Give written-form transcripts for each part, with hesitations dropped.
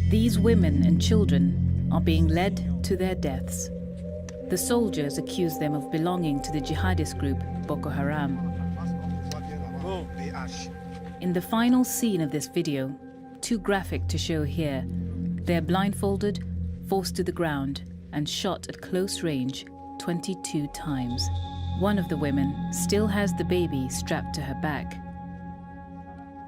These women and children are being led to their deaths. The soldiers accuse them of belonging to the jihadist group Boko Haram. In the final scene of this video, too graphic to show here, they are blindfolded, forced to the ground, and shot at close range 22 times. One of the women still has the baby strapped to her back.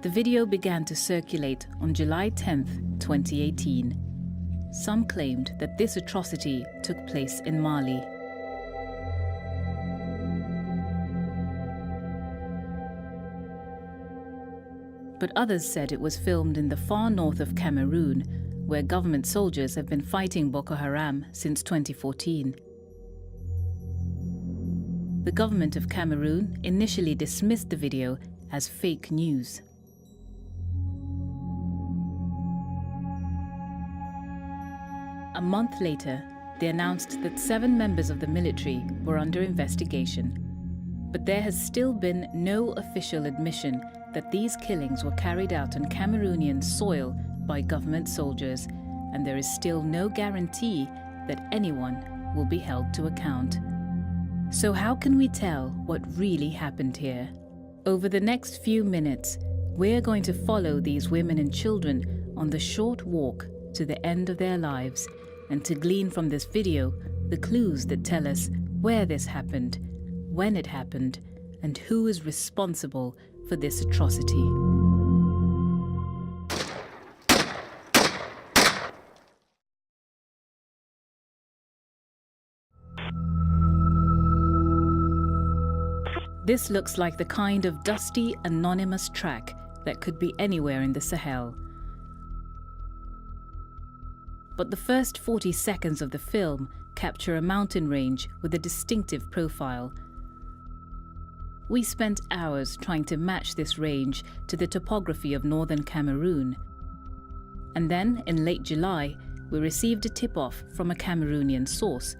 The video began to circulate on July 10, 2018. Some claimed that this atrocity took place in Mali. But others said it was filmed in the far north of Cameroon, where government soldiers have been fighting Boko Haram since 2014. The government of Cameroon initially dismissed the video as fake news. A month later, they announced that 7 members of the military were under investigation. But there has still been no official admission that these killings were carried out on Cameroonian soil by government soldiers, and there is still no guarantee that anyone will be held to account. So how can we tell what really happened here? Over the next few minutes, we're going to follow these women and children on the short walk to the end of their lives, and to glean from this video the clues that tell us where this happened, when it happened, and who is responsible for this atrocity. This looks like the kind of dusty, anonymous track that could be anywhere in the Sahel. But the first 40 seconds of the film capture a mountain range with a distinctive profile. We spent hours trying to match this range to the topography of northern Cameroon. And then, in late July, we received a tip-off from a Cameroonian source.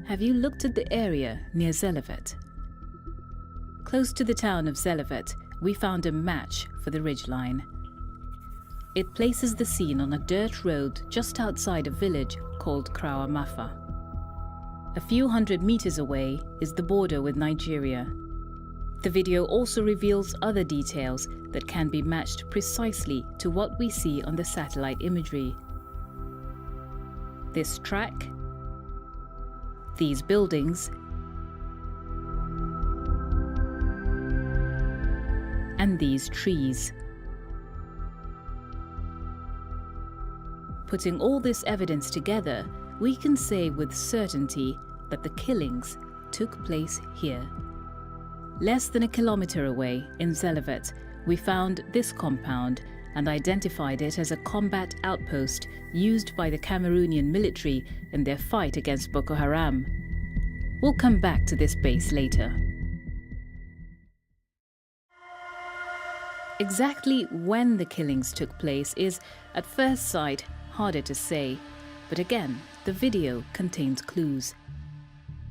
Have you looked at the area near Zelevet? Close to the town of Zelevet, we found a match for the ridgeline. It places the scene on a dirt road just outside a village called Krawamafa. A few hundred meters away is the border with Nigeria. The video also reveals other details that can be matched precisely to what we see on the satellite imagery. This track, these buildings, and these trees. Putting all this evidence together, we can say with certainty that the killings took place here. Less than a kilometer away, in Zelevet, we found this compound and identified it as a combat outpost used by the Cameroonian military in their fight against Boko Haram. We'll come back to this base later. Exactly when the killings took place is, at first sight, harder to say, but again, the video contains clues.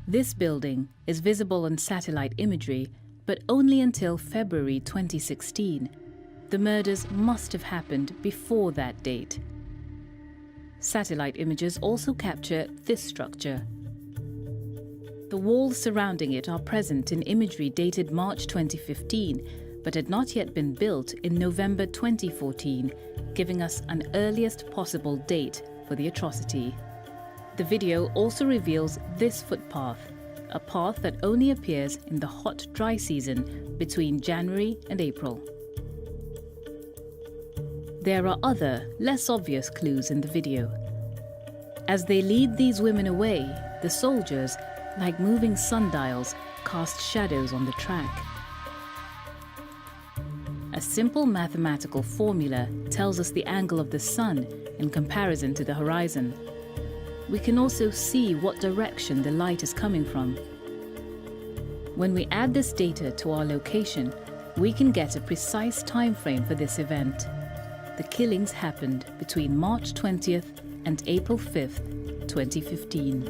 This building is visible on satellite imagery, but only until February 2016. The murders must have happened before that date. Satellite images also capture this structure. The walls surrounding it are present in imagery dated March 2015, but had not yet been built in November 2014, giving us an earliest possible date for the atrocity. The video also reveals this footpath, a path that only appears in the hot, dry season between January and April. There are other, less obvious clues in the video. As they lead these women away, the soldiers, like moving sundials, cast shadows on the track. A simple mathematical formula tells us the angle of the sun in comparison to the horizon. We can also see what direction the light is coming from. When we add this data to our location, we can get a precise time frame for this event. The killings happened between March 20th and April 5th, 2015.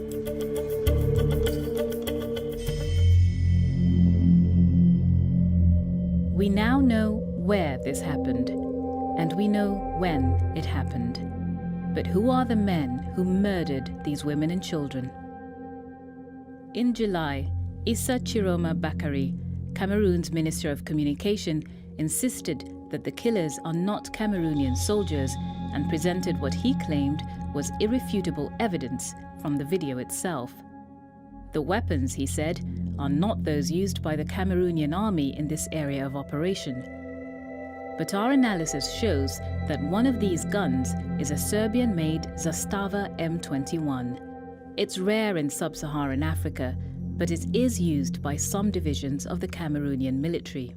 We now know where this happened, and we know when it happened. But who are the men who murdered these women and children? In July, Issa Chiroma Bakary, Cameroon's Minister of Communication, insisted that the killers are not Cameroonian soldiers and presented what he claimed was irrefutable evidence from the video itself. The weapons, he said, are not those used by the Cameroonian army in this area of operation. But our analysis shows that one of these guns is a Serbian-made Zastava M21. It's rare in sub-Saharan Africa, but it is used by some divisions of the Cameroonian military.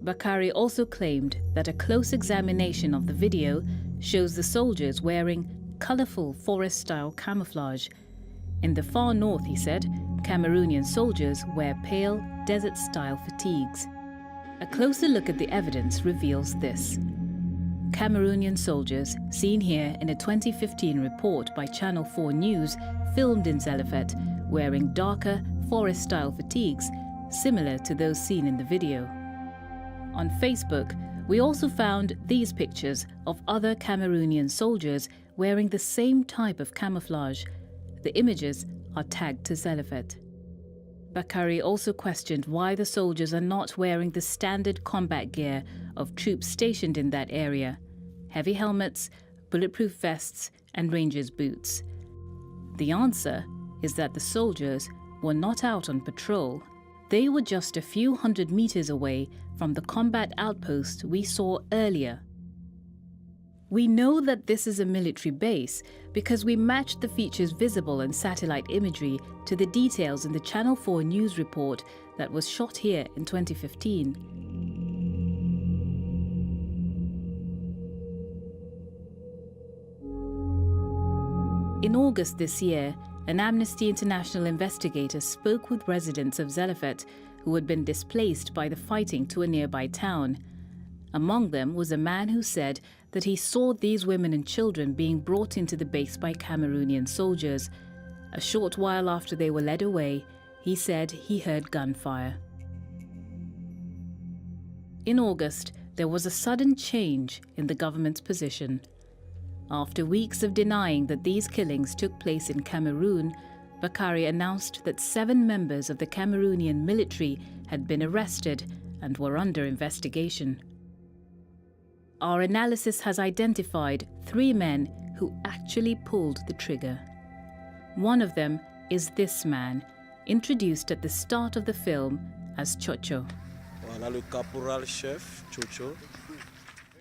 Bakary also claimed that a close examination of the video shows the soldiers wearing colourful forest-style camouflage. In the far north, he said, Cameroonian soldiers wear pale, desert-style fatigues. A closer look at the evidence reveals this. Cameroonian soldiers, seen here in a 2015 report by Channel 4 News, filmed in Zelefet, wearing darker, forest-style fatigues, similar to those seen in the video. On Facebook, we also found these pictures of other Cameroonian soldiers wearing the same type of camouflage. The images are tagged to Zelefet. Bakary also questioned why the soldiers are not wearing the standard combat gear of troops stationed in that area: heavy helmets, bulletproof vests, and rangers' boots. The answer is that the soldiers were not out on patrol. They were just a few hundred meters away from the combat outpost we saw earlier. We know that this is a military base because we matched the features visible in satellite imagery to the details in the Channel 4 News report that was shot here in 2015. In August this year, an Amnesty International investigator spoke with residents of Zelefet who had been displaced by the fighting to a nearby town. Among them was a man who said that he saw these women and children being brought into the base by Cameroonian soldiers. A short while after they were led away, he said he heard gunfire. In August, there was a sudden change in the government's position. After weeks of denying that these killings took place in Cameroon, Bakary announced that 7 members of the Cameroonian military had been arrested and were under investigation. Our analysis has identified 3 men who actually pulled the trigger. One of them is this man, introduced at the start of the film as Chocho. Voilà le caporal chef, Chocho.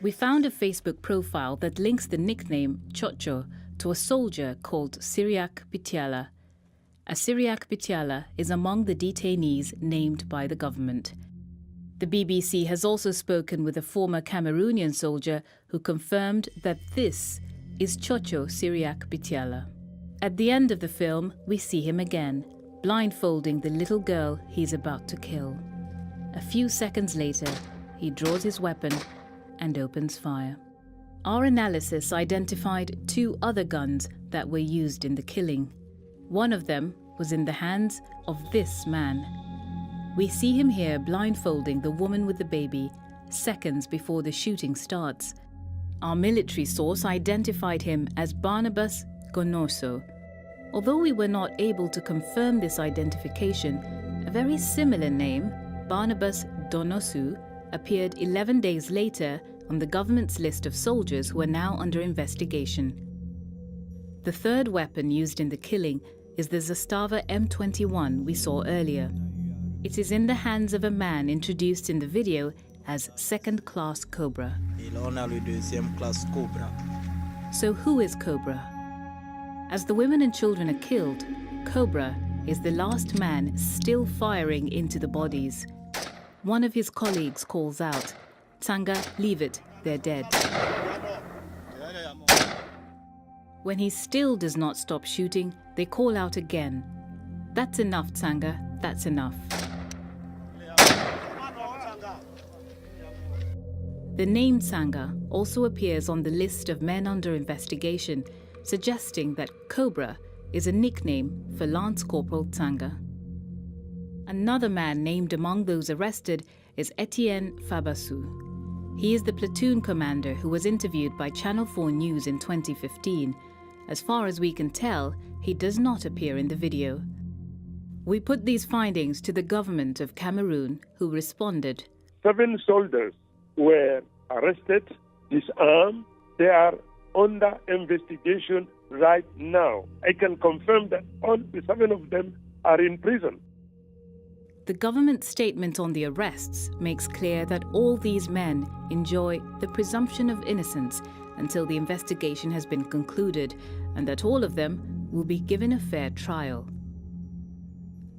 We found a Facebook profile that links the nickname Chocho to a soldier called Cyriaque Bitiala. A Cyriaque Bitiala is among the detainees named by the government. The BBC has also spoken with a former Cameroonian soldier who confirmed that this is Chocho Cyriaque Bitiala. At the end of the film, we see him again, blindfolding the little girl he's about to kill. A few seconds later, he draws his weapon and opens fire. Our analysis identified 2 other guns that were used in the killing. One of them was in the hands of this man. We see him here blindfolding the woman with the baby, seconds before the shooting starts. Our military source identified him as Barnabas Gonoso. Although we were not able to confirm this identification, a very similar name, Barnabas Donosu, appeared 11 days later on the government's list of soldiers who are now under investigation. The third weapon used in the killing is the Zastava M21 we saw earlier. It is in the hands of a man introduced in the video as Second Class Cobra. So who is Cobra? As the women and children are killed, Cobra is the last man still firing into the bodies. One of his colleagues calls out, "Tsanga, leave it, they're dead." When he still does not stop shooting, they call out again, "That's enough, Tsanga, that's enough." The name Tsanga also appears on the list of men under investigation, suggesting that Cobra is a nickname for Lance Corporal Tsanga. Another man named among those arrested is Etienne Fabassou. He is the platoon commander who was interviewed by Channel 4 News in 2015. As far as we can tell, he does not appear in the video. We put these findings to the government of Cameroon, who responded. 7 soldiers were arrested, disarmed. They are under investigation right now. I can confirm that all the 7 of them are in prison. The government statement on the arrests makes clear that all these men enjoy the presumption of innocence until the investigation has been concluded, and that all of them will be given a fair trial.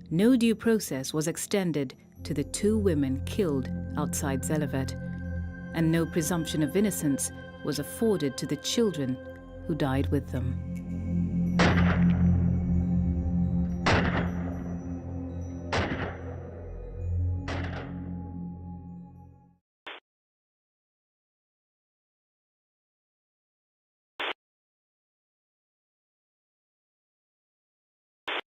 No due process was extended to the 2 women killed outside Zelevet, and no presumption of innocence was afforded to the children who died with them.